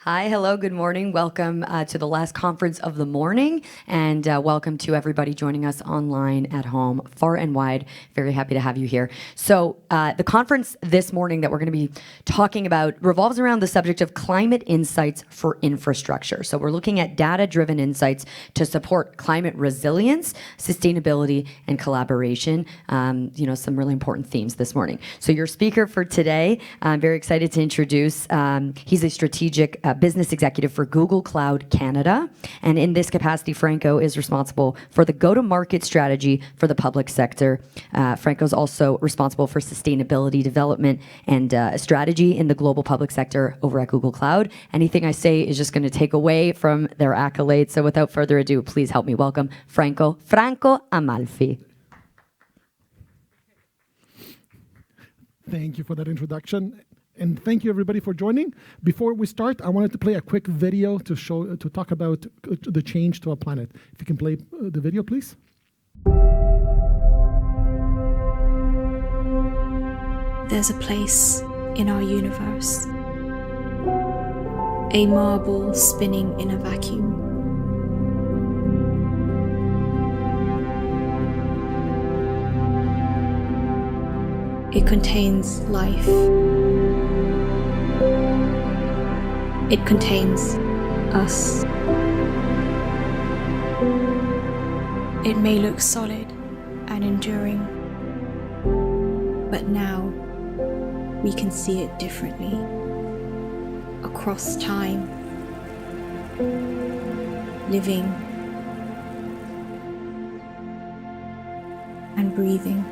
Hi, hello, good morning. Welcome to the last conference of the morning, and welcome to everybody joining us online at home, far and wide. Very happy to have you here. So the conference this morning that we're going to be talking about revolves around the subject of climate insights for infrastructure. So we're looking at data-driven insights to support climate resilience, sustainability, and collaboration. Some really important themes this morning. So your speaker for today, I'm very excited to introduce. He's a strategic business executive for Google Cloud Canada. And in this capacity, Franco is responsible for the go-to-market strategy for the public sector. Franco is also responsible for sustainability development and strategy in the global public sector over at Google Cloud. Anything I say is just going to take away from their accolades. So without further ado, please help me welcome Franco Amalfi. Thank you for that introduction. And thank you everybody for joining. Before we start, I wanted to play a quick video to talk about the change to our planet. If you can play the video, please. There's a place in our universe, a marble spinning in a vacuum. It contains life. It contains us. It may look solid and enduring, but now we can see it differently. Across time, living and breathing.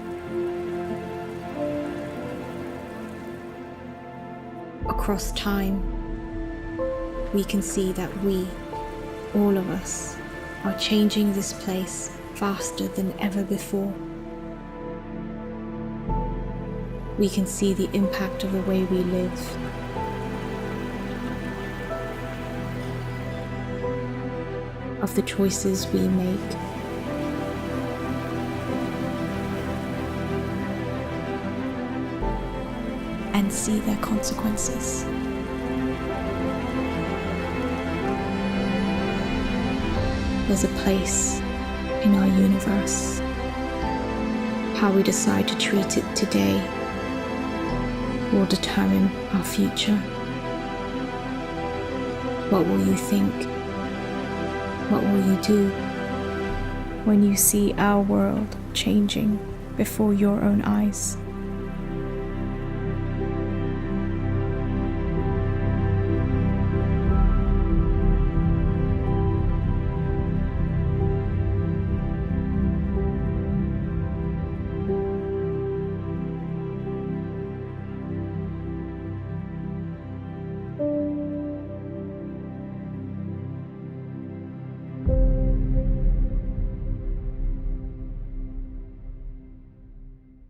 Across time, we can see that we, all of us, are changing this place faster than ever before. We can see the impact of the way we live. Of the choices we make. And see their consequences. There's a place in our universe. How we decide to treat it today will determine our future. What will you think? What will you do when you see our world changing before your own eyes?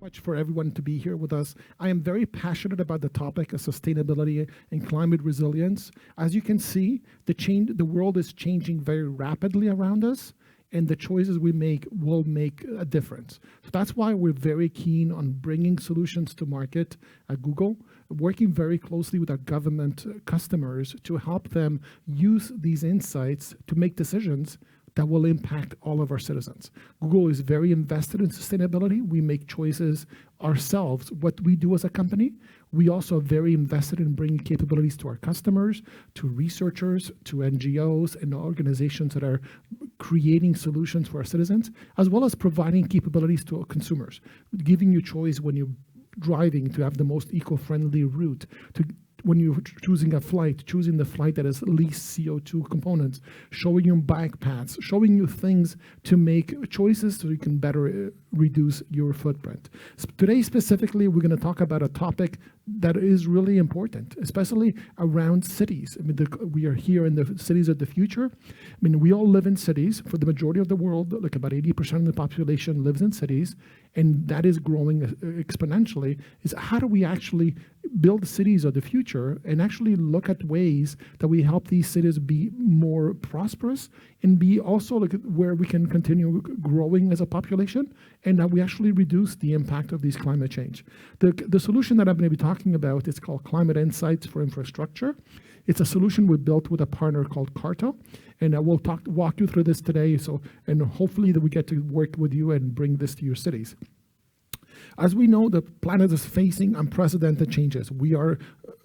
Much for everyone to be here with us. I am very passionate about the topic of sustainability and climate resilience. As you can see, the world is changing very rapidly around us, and the choices we make will make a difference. So that's why we're very keen on bringing solutions to market at Google, working very closely with our government customers to help them use these insights to make decisions that will impact all of our citizens. Google is very invested in sustainability. We make choices ourselves, what we do as a company. We also are very invested in bringing capabilities to our customers, to researchers, to NGOs and organizations that are creating solutions for our citizens, as well as providing capabilities to our consumers, giving you choice when you're driving to have the most eco-friendly route, when you're choosing a flight, choosing the flight that has least CO2 components, showing you bike paths, showing you things to make choices so you can better reduce your footprint. Today specifically, we're going to talk about a topic that is really important, especially around cities. I mean, we are here in the cities of the future. I mean, we all live in cities. For the majority of the world, like about 80% of the population lives in cities, and that is growing exponentially. Is how do we actually build cities of the future and actually look at ways that we help these cities be more prosperous and be also like where we can continue growing as a population, and that we actually reduce the impact of these climate change. The solution that I'm going to be talking about is called Climate Insights for Infrastructure. It's a solution we built with a partner called Carto, and we'll walk you through this today. So, and hopefully that we get to work with you and bring this to your cities. As we know, the planet is facing unprecedented changes. We are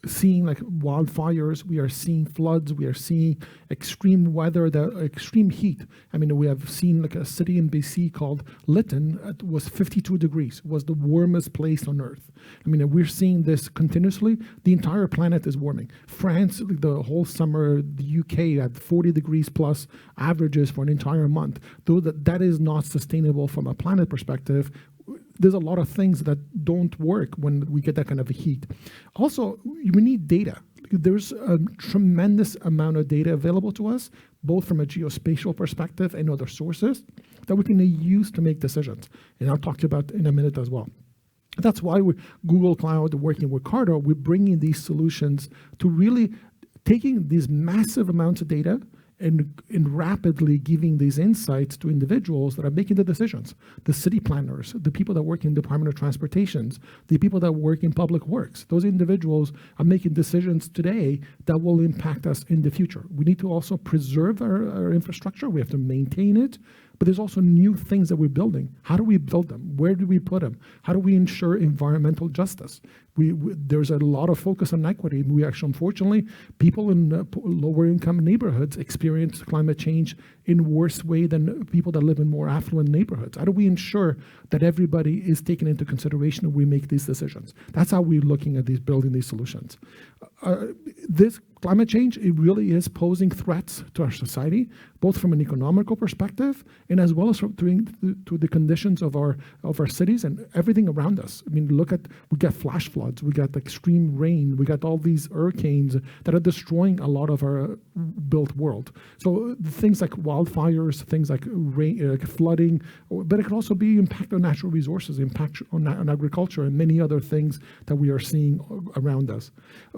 seeing like wildfires, we are seeing floods, we are seeing extreme weather, the extreme heat. I mean, we have seen like a city in BC called Lytton. It was 52 degrees, was the warmest place on Earth. I mean, we're seeing this continuously. The entire planet is warming. France, the whole summer, the UK had 40 degrees plus averages for an entire month. Though that is not sustainable from a planet perspective. There's a lot of things that don't work when we get that kind of a heat. Also, we need data. There's a tremendous amount of data available to us, both from a geospatial perspective and other sources that we can use to make decisions. And I'll talk to you about in a minute as well. That's why Google Cloud, working with Carto, we're bringing these solutions to really taking these massive amounts of data and rapidly giving these insights to individuals that are making the decisions, the city planners, the people that work in Department of Transportations, the people that work in public works. Those individuals are making decisions today that will impact us in the future. We need to also preserve our infrastructure. We have to maintain it. But there's also new things that we're building. How do we build them? Where do we put them? How do we ensure environmental justice? There's a lot of focus on equity. We actually, unfortunately, people in lower income neighborhoods experience climate change in worse way than people that live in more affluent neighborhoods. How do we ensure that everybody is taken into consideration when we make these decisions? That's how we're looking at building these solutions. This climate change, it really is posing threats to our society, both from an economical perspective and as well as to the conditions of our cities and everything around us. I mean, we got flash floods, we got extreme rain, we got all these hurricanes that are destroying a lot of our built world. So things like wildfires, things like rain, flooding, but it could also be impact on natural resources, impact on agriculture and many other things that we are seeing around us.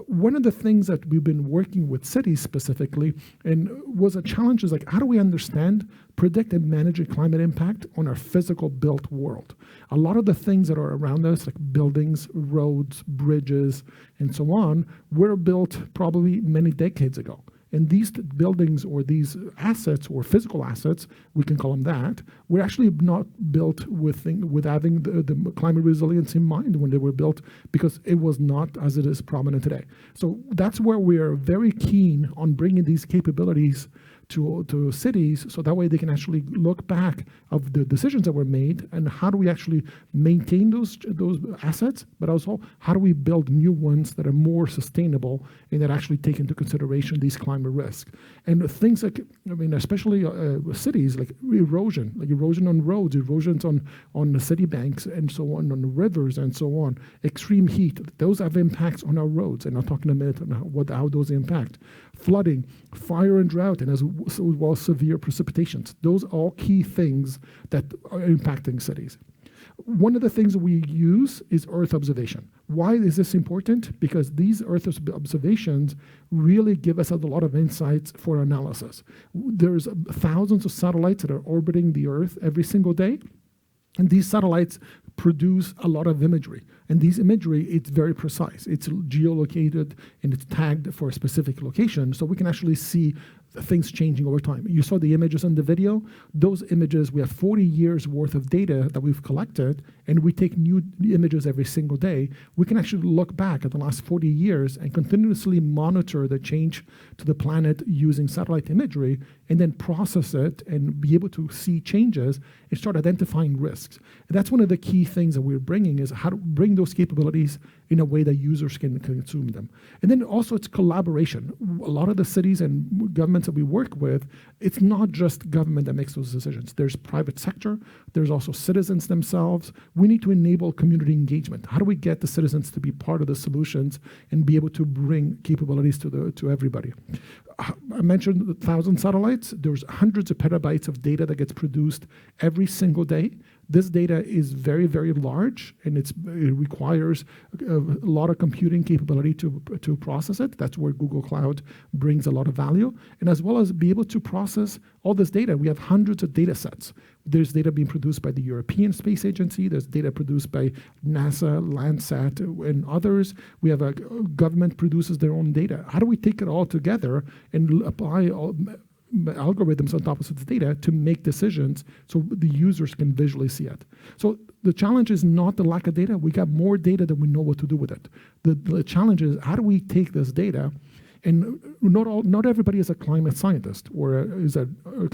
One of the things that we've been working with cities specifically and was a challenge is like, how do we understand, predict and manage a climate impact on our physical built world? A lot of the things that are around us, like buildings, roads, bridges, and so on, were built probably many decades ago. And these buildings or these assets or physical assets, we can call them that, were actually not built with having the climate resilience in mind when they were built, because it was not as it is prominent today. So that's where we are very keen on bringing these capabilities to cities, so that way they can actually look back of the decisions that were made and how do we actually maintain those assets, but also how do we build new ones that are more sustainable and that actually take into consideration these climate risks. And things like, I mean, especially cities, like erosion on roads, erosions on the city banks and so on the rivers and so on, extreme heat, those have impacts on our roads. And I'll talk in a minute on how those impact. Flooding, fire and drought, and as well as severe precipitations. Those are all key things that are impacting cities. One of the things that we use is Earth observation. Why is this important? Because these Earth observations really give us a lot of insights for analysis. There's thousands of satellites that are orbiting the Earth every single day, and these satellites produce a lot of imagery. And these imagery, it's very precise. It's geolocated and it's tagged for a specific location, so we can actually see things changing over time. You saw the images in the video. Those images, we have 40 years worth of data that we've collected, and we take new images every single day. We can actually look back at the last 40 years and continuously monitor the change to the planet using satellite imagery, and then process it and be able to see changes and start identifying risks. And that's one of the key things that we're bringing, is how to bring those capabilities in a way that users can consume them. And then also it's collaboration. A lot of the cities and governments that we work with, it's not just government that makes those decisions. There's private sector, there's also citizens themselves. We need to enable community engagement. How do we get the citizens to be part of the solutions and be able to bring capabilities to everybody? I mentioned 1,000 satellites. There's hundreds of petabytes of data that gets produced every single day. This data is very, very large, and it requires a lot of computing capability to process it. That's where Google Cloud brings a lot of value. And as well as be able to process all this data, we have hundreds of data sets. There's data being produced by the European Space Agency. There's data produced by NASA, Landsat, and others. We have a government produces their own data. How do we take it all together and apply all algorithms on top of this data to make decisions so the users can visually see it? So the challenge is not the lack of data. We got more data than we know what to do with it. The challenge is, how do we take this data? And not everybody is a climate scientist or is a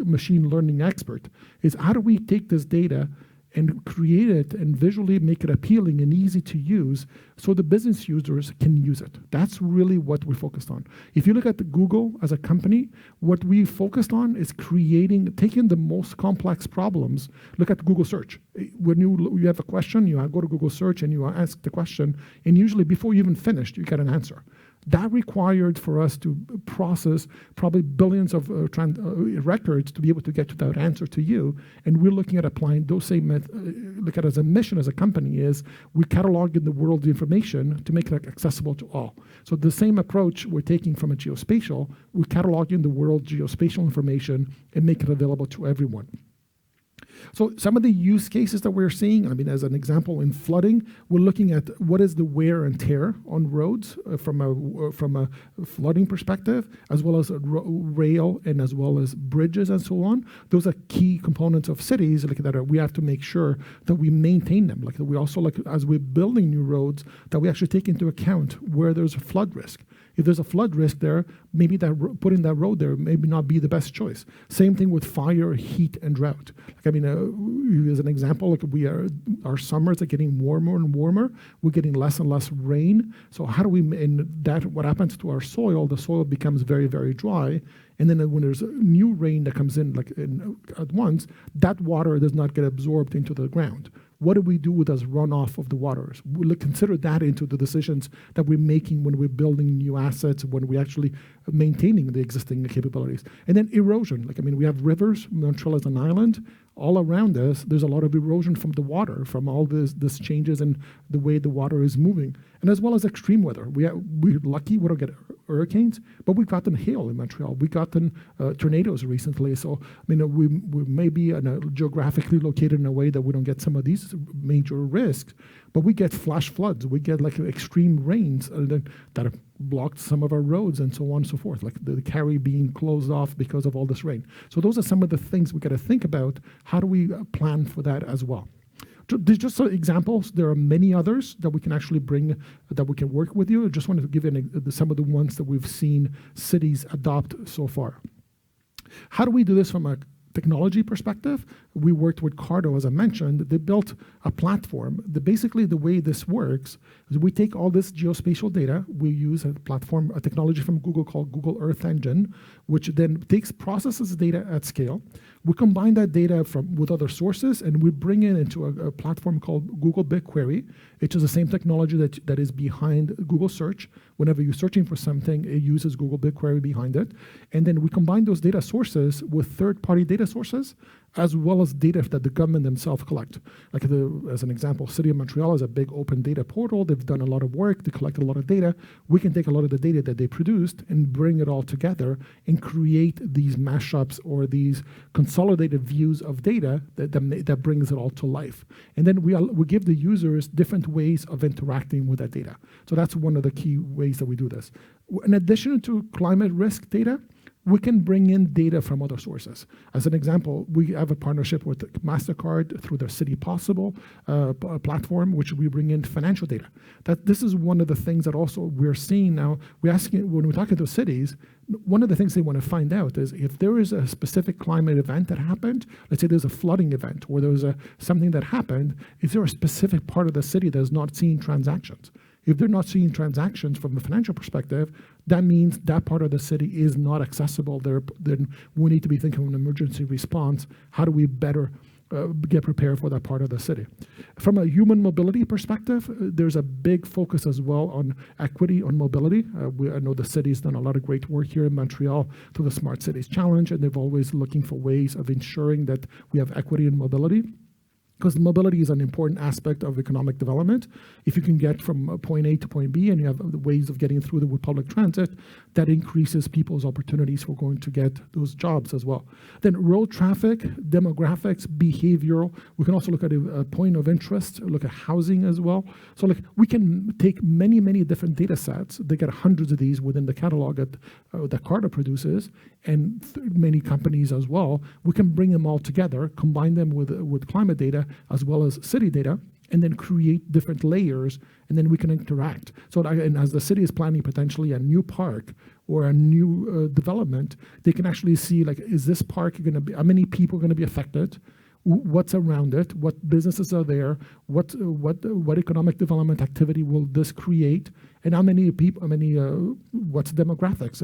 machine learning expert. Is how do we take this data and create it and visually make it appealing and easy to use so the business users can use it? That's really what we're focused on. If you look at the Google as a company, what we focused on is taking the most complex problems. Look at Google search. When you have a question, you go to Google search and you ask the question, and usually before you even finished, you get an answer. That required for us to process probably billions of records to be able to get to that answer to you. And we're looking at applying those same look at it as a mission as a company is we catalog in the world the information to make it accessible to all. So the same approach we're taking from a geospatial, we're cataloging the world geospatial information and make it available to everyone. So some of the use cases that we're seeing, I mean, as an example, in flooding, we're looking at what is the wear and tear on roads from a flooding perspective, as well as rail and as well as bridges and so on. Those are key components of cities that we have to make sure that we maintain them. Like we also, as we're building new roads, that we actually take into account where there's a flood risk. If there's a flood risk there, maybe putting that road there maybe not be the best choice. Same thing with fire, heat, and drought. As an example, our summers are getting warmer and warmer. We're getting less and less rain. So how do we? And that what happens to our soil? The soil becomes very, very dry. And then when there's a new rain that comes in at once, that water does not get absorbed into the ground. What do we do with this runoff of the waters? We'll consider that into the decisions that we're making when we're building new assets, when we're actually maintaining the existing capabilities. And then erosion. We have rivers. Montreal is an island. All around us, there's a lot of erosion from the water, from all this changes in the way the water is moving. And as well as extreme weather. We're lucky we don't get hurricanes, but we've gotten hail in Montreal. We've gotten tornadoes recently. So, we may be geographically located in a way that we don't get some of these major risks, but we get flash floods. We get extreme rains that have blocked some of our roads and so on and so forth, like the carry being closed off because of all this rain. So those are some of the things we got to think about. How do we plan for that as well? There's just some examples. There are many others that we can actually bring, that we can work with you. I just wanted to give you some of the ones that we've seen cities adopt so far. How do we do this from a technology perspective? We worked with Cardo, as I mentioned. They built a platform. Basically, the way this works is we take all this geospatial data. We use a platform, a technology from Google called Google Earth Engine, which then processes data at scale. We combine that data with other sources, and we bring it into a platform called Google BigQuery, which is the same technology that is behind Google Search. Whenever you're searching for something, it uses Google BigQuery behind it. And then we combine those data sources with third-party data sources, as well as data that the government themselves collect. As an example, City of Montreal is a big open data portal. They've done a lot of work. They collected a lot of data. We can take a lot of the data that they produced and bring it all together and create these mashups or these consolidated views of data that brings it all to life. And then we give the users different ways of interacting with that data. So that's one of the key ways that we do this. In addition to climate risk data, we can bring in data from other sources. As an example, we have a partnership with MasterCard through their City Possible platform, which we bring in financial data. This is one of the things that also we're seeing now. We're asking, when we're talking to cities, one of the things they want to find out is if there is a specific climate event that happened, let's say there's a flooding event or there's something that happened, is there a specific part of the city that's not seeing transactions? If they're not seeing transactions from a financial perspective, that means that part of the city is not accessible. Then we need to be thinking of an emergency response. How do we better get prepared for that part of the city? From a human mobility perspective, there's a big focus as well on equity, on mobility. I know the city's done a lot of great work here in Montreal through the Smart Cities Challenge, and they're always looking for ways of ensuring that we have equity and mobility. because mobility is an important aspect of economic development. If you can get from point A to point B and you have ways of getting through with public transit, that increases people's opportunities for going to get those jobs as well. Then road traffic, demographics, behavioral. We can also look at a point of interest, look at housing as well. So like we can take many, many different data sets. They get hundreds of these within the catalog that Carta produces, and many companies as well. We can bring them all together, combine them with climate data as well as city data, and then create different layers, and then we can interact. So and as the city is planning potentially a new park or a new development, they can actually see, like, is this park going to be, how many people are going to be affected? What's around it? What businesses are there? What economic development activity will this create? And how many people? What's demographics?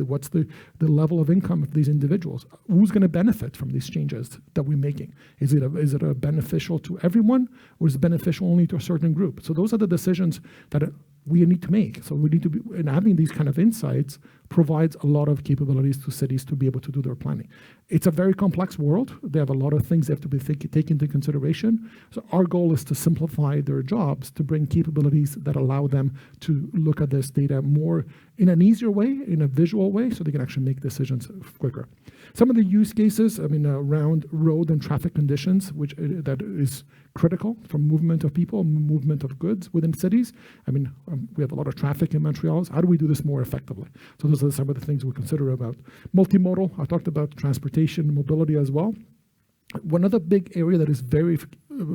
What's the level of income of these individuals? Who's going to benefit from these changes that we're making? Is it a beneficial to everyone, or is it beneficial only to a certain group? So those are the decisions that we need to make. So we need to be, and having these kind of insights provides a lot of capabilities to cities to be able to do their planning. It's a very complex world. They have a lot of things they have to be taken into consideration. So our goal is to simplify their jobs, to bring capabilities that allow them to look at this data more in an easier way, in a visual way, so they can actually make decisions quicker. Some of the use cases, around road and traffic conditions, which that is critical for movement of people, movement of goods within cities. We have a lot of traffic in Montreal. How do we do this more effectively? So those are some of the things we consider about. Multimodal, I talked about transportation, mobility as well. One other big area that is very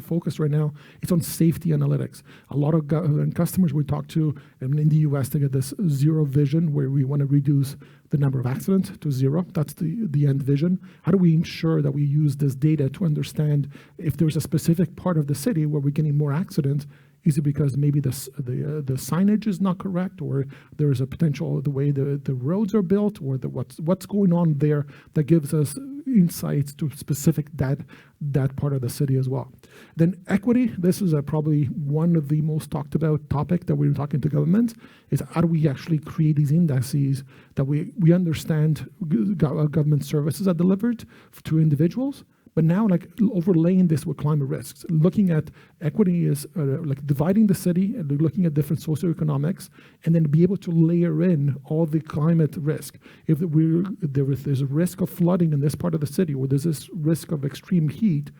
focused right now is on safety analytics. A lot of customers we talk to in the US, to get this zero vision, where we want to reduce the number of accidents to zero. That's the end vision. How do we ensure that we use this data to understand if there's a specific part of the city where we're getting more accidents? Is it because maybe the signage is not correct, or there is a potential the way the roads are built, or what's going on there that gives us insights to specific that part of the city as well. Then equity, this is probably one of the most talked about topic that we're talking to government, is how do we actually create these indices that we understand government services are delivered to individuals. But now, like, overlaying this with climate risks, looking at equity is like dividing the city and looking at different socioeconomics, and then be able to layer in all the climate risk. If there's a risk of flooding in this part of the city, or there's this risk of extreme heat,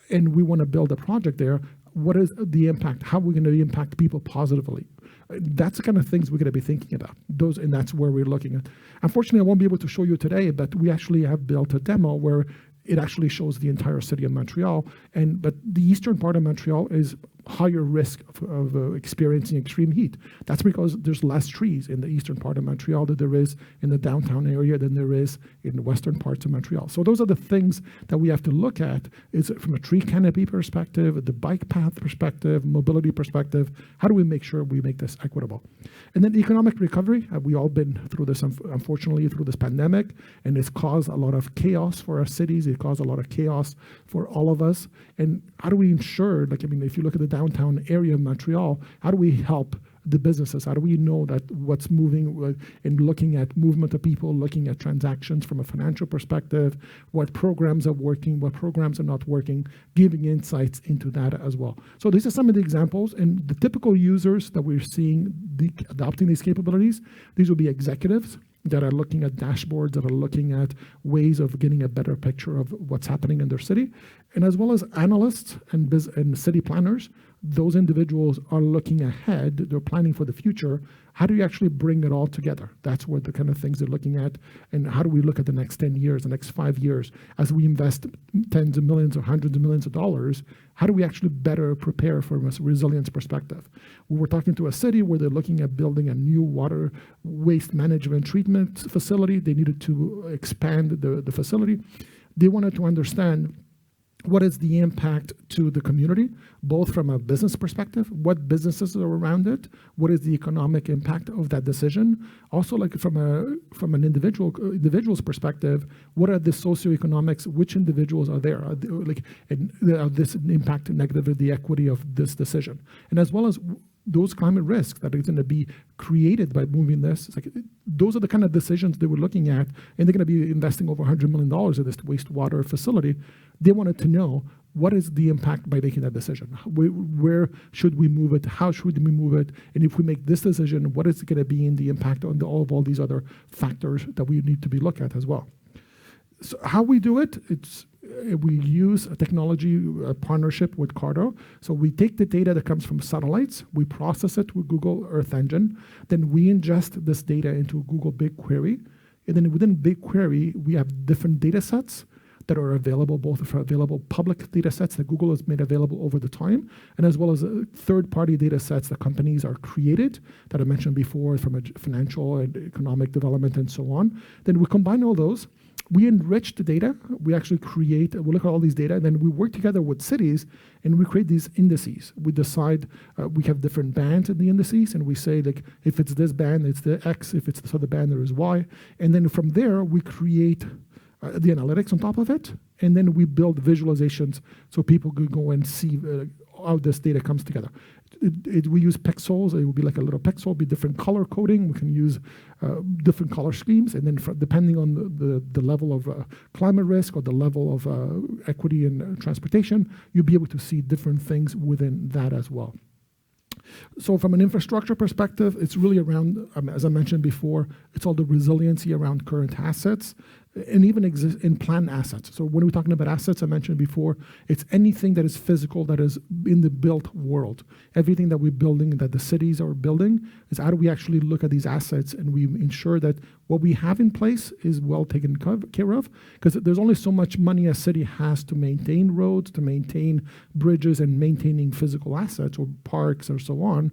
and we want to build a project there, what is the impact? How are we going to impact people positively? That's the kind of things we're going to be thinking about. And that's where we're looking at. Unfortunately, I won't be able to show you today, but we actually have built a demo where it actually shows the entire city of Montreal, but the eastern part of Montreal is higher risk of experiencing extreme heat. That's because there's less trees in the eastern part of Montreal than there is in the downtown area than there is in the western parts of Montreal. So those are the things that we have to look at, is from a tree canopy perspective, the bike path perspective, mobility perspective. How do we make sure we make this equitable? And then economic recovery. We all been through this, unfortunately, through this pandemic, and it's caused a lot of chaos for our cities. It caused a lot of chaos for all of us. And how do we ensure, if you look at the downtown area of Montreal, how do we help the businesses? How do we know that what's moving, and looking at movement of people, looking at transactions from a financial perspective, what programs are working, what programs are not working, giving insights into that as well. So these are some of the examples, and the typical users that we're seeing adopting these capabilities. These will be executives that are looking at dashboards, that are looking at ways of getting a better picture of what's happening in their city, and as well as analysts and city planners. Those individuals are looking ahead, they're planning for the future. How do you actually bring it all together? That's what the kind of things they're looking at, and how do we look at the next 10 years, the next 5 years, as we invest tens of millions or hundreds of millions of dollars, how do we actually better prepare from a resilience perspective? We were talking to a city where they're looking at building a new water waste management treatment facility. They needed to expand the facility. They wanted to understand what is the impact to the community, both from a business perspective, what businesses are around it, what is the economic impact of that decision. Also, like from an individual's perspective, what are the socioeconomics, which individuals are there? Are this impact negatively the equity of this decision? And as well as those climate risks that are going to be created by moving this. It's like, those are the kind of decisions they were looking at, and they're going to be investing over $100 million in this wastewater facility. They wanted to know, what is the impact by making that decision? Where should we move it? How should we move it? And if we make this decision, what is going to be in the impact on all these other factors that we need to be looked at as well? So how we do it, we use a technology partnership with Cardo. So we take the data that comes from satellites, we process it with Google Earth Engine, then we ingest this data into Google BigQuery, and then within BigQuery, we have different data sets that are available, both for available public data sets that Google has made available over the time, and as well as third-party data sets that companies are created, that I mentioned before, from a financial and economic development and so on. Then we combine all those, we enrich the data, we actually we look at all these data, and then we work together with cities, and we create these indices. We decide, we have different bands in the indices, and we say, like, if it's this band, it's the X, if it's this other band, there is Y. And then from there, we create the analytics on top of it, and then we build visualizations so people could go and see how this data comes together. We use pixels. It will be like a little pixel, be different color coding. We can use different color schemes, and then depending on the level of climate risk or the level of equity in transportation, you'll be able to see different things within that as well. So from an infrastructure perspective, it's really around, as I mentioned before, it's all the resiliency around current assets and even in planned assets. So when we're talking about assets, I mentioned before, it's anything that is physical that is in the built world. Everything that we're building, that the cities are building, is how do we actually look at these assets and we ensure that what we have in place is well taken care of, because there's only so much money a city has to maintain roads, to maintain bridges, and maintaining physical assets or parks or so on.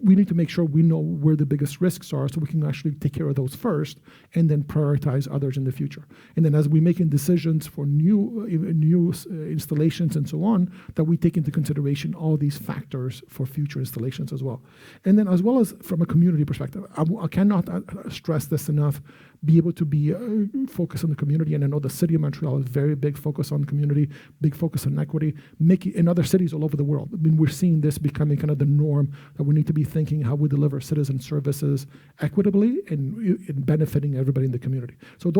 We need to make sure we know where the biggest risks are so we can actually take care of those first and then prioritize others in the future. And then as we're making decisions for new installations and so on, that we take into consideration all these factors for future installations as well. And then as well as from a community perspective, I cannot stress this enough, be able to be focused on the community. And I know the city of Montreal is very big focus on community, big focus on equity, in other cities all over the world. I mean, we're seeing this becoming kind of the norm, that we need to be thinking how we deliver citizen services equitably and benefiting everybody in the community. So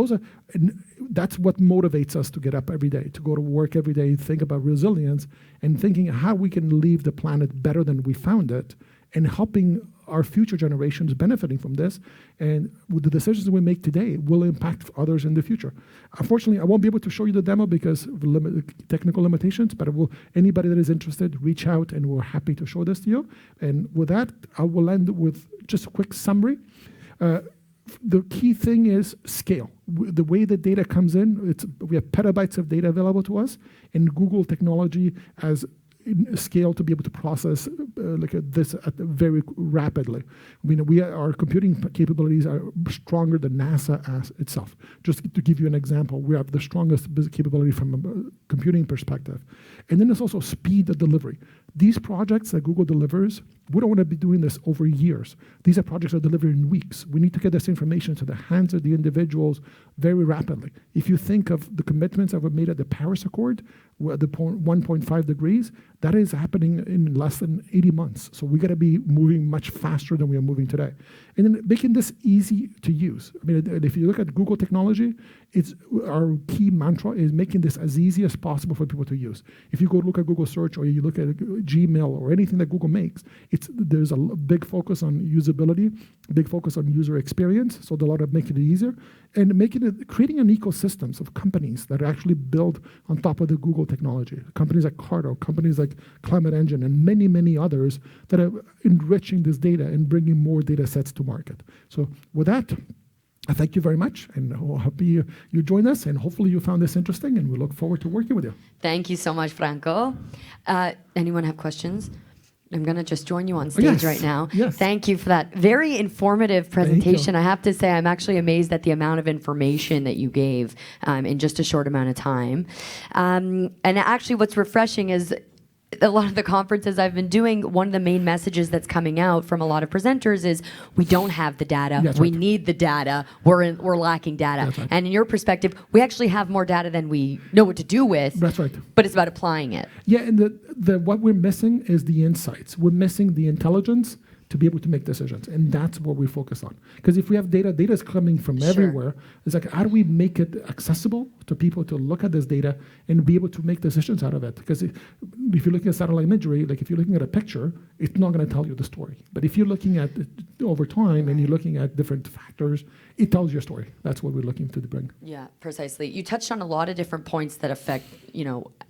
that's what motivates us to get up every day, to go to work every day, think about resilience, and thinking how we can leave the planet better than we found it, and helping our future generations benefiting from this. And with the decisions we make today will impact others in the future. Unfortunately, I won't be able to show you the demo because of technical limitations, but anybody that is interested, reach out and we're happy to show this to you. And with that, I will end with just a quick summary. The key thing is scale. The way the data comes in, we have petabytes of data available to us, and Google technology has scale to be able to process this very rapidly. I mean, our computing capabilities are stronger than NASA itself. Just to give you an example, we have the strongest capability from a computing perspective. And then there's also speed of delivery. These projects that Google delivers, we don't want to be doing this over years. These are projects that are delivered in weeks. We need to get this information to the hands of the individuals very rapidly. If you think of the commitments that were made at the Paris Accord, at the 1.5 degrees, that is happening in less than 80 months. So we got to be moving much faster than we are moving today. And then making this easy to use. I mean, if you look at Google technology, our key mantra is making this as easy as possible for people to use. If you go look at Google Search or you look at Gmail or anything that Google makes, there's a big focus on usability, big focus on user experience, so there's a lot of making it easier, and creating an ecosystem of companies that actually build on top of the Google technology. Companies like Cardo, companies like Climate Engine, and many, many others that are enriching this data and bringing more data sets to market. So with that, I thank you very much, and I'm happy you joined us, and hopefully you found this interesting, and we look forward to working with you. Thank you so much, Franco. Anyone have questions? I'm going to just join you on stage right now. Yes. Thank you for that very informative presentation. I have to say, I'm actually amazed at the amount of information that you gave in just a short amount of time. And actually, what's refreshing is a lot of the conferences I've been doing, one of the main messages that's coming out from a lot of presenters is we don't have the data. That's We right. need the data. We're lacking data. That's right. And in your perspective, we actually have more data than we know what to do with. That's right. But it's about applying it. Yeah, and the what we're missing is the insights. We're missing the intelligence to be able to make decisions, and that's what we focus on. Because if we have data is coming from Sure. everywhere. It's like, how do we make it accessible to people to look at this data and be able to make decisions out of it? Because if you're looking at satellite imagery, like if you're looking at a picture, it's not going to tell you the story. But if you're looking at it over time and you're looking at different factors, it tells your story. That's what we're looking to bring. Yeah, precisely. You touched on a lot of different points that affect,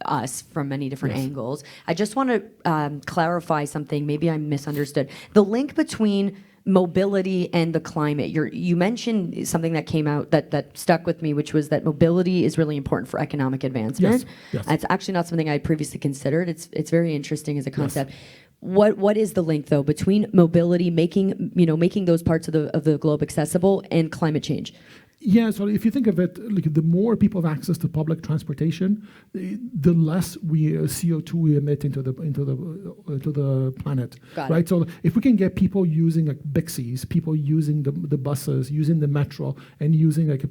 us from many different Yes. angles. I just want to clarify something. Maybe I misunderstood. The link between mobility and the climate. You mentioned something that came out that stuck with me, which was that mobility is really important for economic advancement. Yes. It's actually not something I had previously considered. It's very interesting as a concept. What is the link though between mobility, making those parts of the globe accessible, and climate change? Yeah, so if you think of it, like the more people have access to public transportation, the less CO2 we emit into the planet, Got right? it. So if we can get people using like Bixies, people using the buses, using the metro, and using like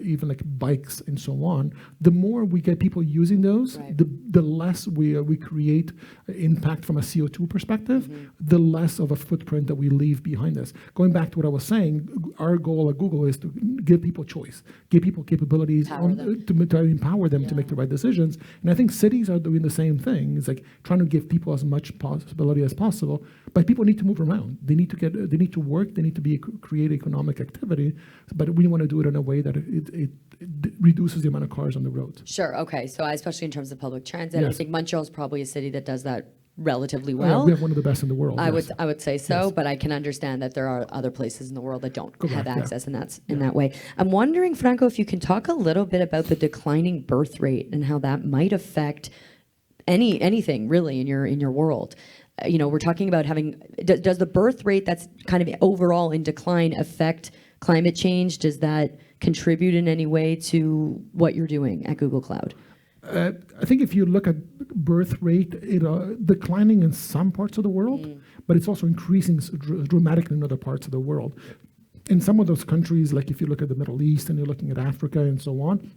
even like bikes and so on, the more we get people using those, Right. the less we create impact from a CO2 perspective, the less of a footprint that we leave behind us. Going back to what I was saying, our goal at Google is to give people choice, give people capabilities Empower them. to empower them to make the right decisions. And I think cities are doing the same thing. It's like trying to give people as much possibility as possible, but people need to move around. They need to work, they need to create economic activity, but we want to do it in a way that it reduces the amount of cars on the road. Sure. Okay. So especially in terms of public transit, I Yes. think Montreal is probably a city that does that relatively Yeah, well. we have one of the best in the world. I yes. would say so, Yes. but I can understand that there are other places in the world that don't Correct, have yeah. access in that way. I'm wondering, Franco, if you can talk a little bit about the declining birth rate and how that might affect anything really in your world. We're talking about does the birth rate that's kind of overall in decline affect climate change? Does that contribute in any way to what you're doing at Google Cloud? I think if you look at birth rate, declining in some parts of the world, but it's also increasing dramatically in other parts of the world. In some of those countries, like if you look at the Middle East and you're looking at Africa and so on,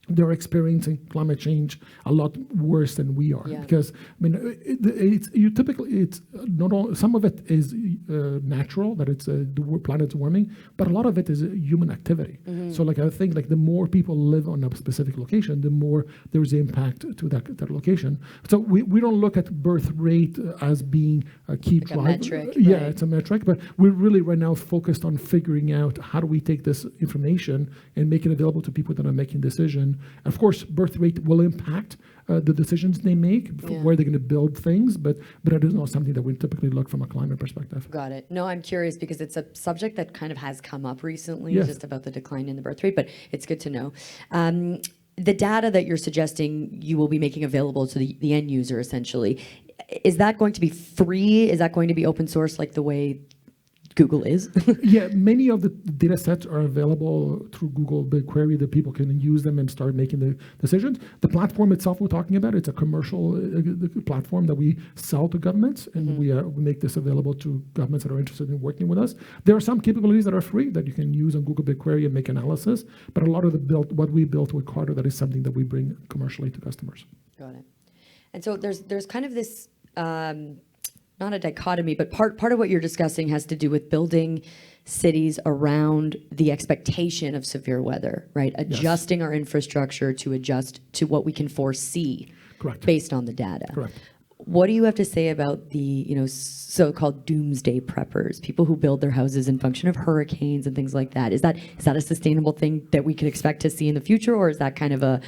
they're experiencing climate change a lot worse than we are. Yeah. Because it's not all. Some of it is natural, that it's the planet's warming, but a lot of it is human activity. So like I think like the more people live on a specific location, the more there's impact to that location. So we don't look at birth rate as being a key Like a driver. metric, Yeah, right. it's a metric, but we're really right now focused on figuring out how do we take this information and make it available to people that are making decisions. Of course, birth rate will impact the decisions they make, Yeah. where they're going to build things, but it is not something that we typically look from a climate perspective. Got it. No, I'm curious because it's a subject that kind of has come up recently, Yes. just about the decline in the birth rate, but it's good to know. The data that you're suggesting you will be making available to the end user, essentially, is that going to be free? Is that going to be open source like the way Google is? Yeah, many of the data sets are available through Google BigQuery that people can use them and start making the decisions. The platform itself we're talking about, it's a commercial platform that we sell to governments, and we make this available to governments that are interested in working with us. There are some capabilities that are free that you can use on Google BigQuery and make analysis, but a lot of what we built with Carter, that is something that we bring commercially to customers. Got it. And so there's kind of this, not a dichotomy, but part of what you're discussing has to do with building cities around the expectation of severe weather, right? Adjusting our infrastructure to adjust to what we can foresee. Correct. Based on the data. Correct. What do you have to say about the so-called doomsday preppers, people who build their houses in function of hurricanes and things like that? Is that a sustainable thing that we can expect to see in the future, or is that kind of a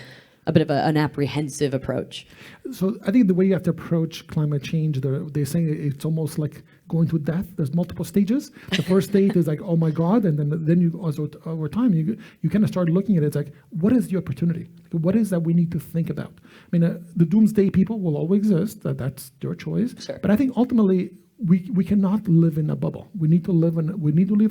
bit of an apprehensive approach? So I think the way you have to approach climate change, they're saying it's almost like going to death. There's multiple stages. The first stage is like, oh my God, and then you also over time you kind of start looking at it. It's like, what is the opportunity? What is that we need to think about? I mean, the doomsday people will always exist. That's their choice. Sure. But I think ultimately we cannot live in a bubble. We need to live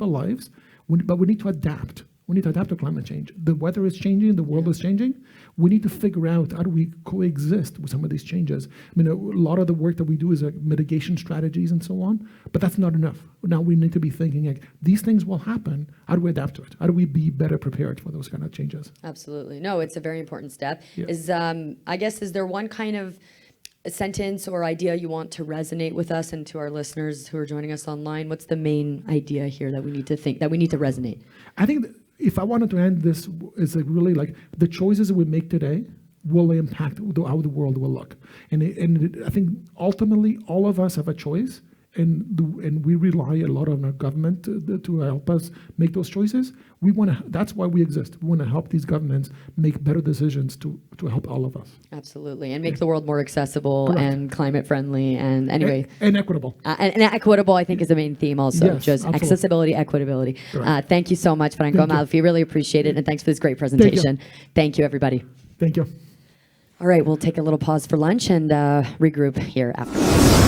our lives, but we need to adapt. We need to adapt to climate change. The weather is changing, the world is changing. We need to figure out how do we coexist with some of these changes. I mean, a lot of the work that we do is mitigation strategies and so on, but that's not enough. Now we need to be thinking like, these things will happen. How do we adapt to it? How do we be better prepared for those kind of changes? Absolutely. No, it's a very important step. Yeah. Is there one kind of a sentence or idea you want to resonate with us and to our listeners who are joining us online? What's the main idea here that we need to think, that we need to resonate? I think that if I wanted to end this, is like really like the choices that we make today will impact how the world will look. And I think ultimately all of us have a choice, and we rely a lot on our government to help us make those choices. We want to. That's why we exist. We want to help these governments make better decisions to help all of us. Absolutely, and make the world more accessible Correct. and climate friendly. And anyway, and equitable. and equitable, I think, is the main theme also. Yes, just absolutely. accessibility, equitability. Correct. Thank you so much, Franco Thank you. Amalfi. Really appreciate it, and thanks for this great presentation. Thank you, everybody. Thank you. All right, we'll take a little pause for lunch and regroup here after.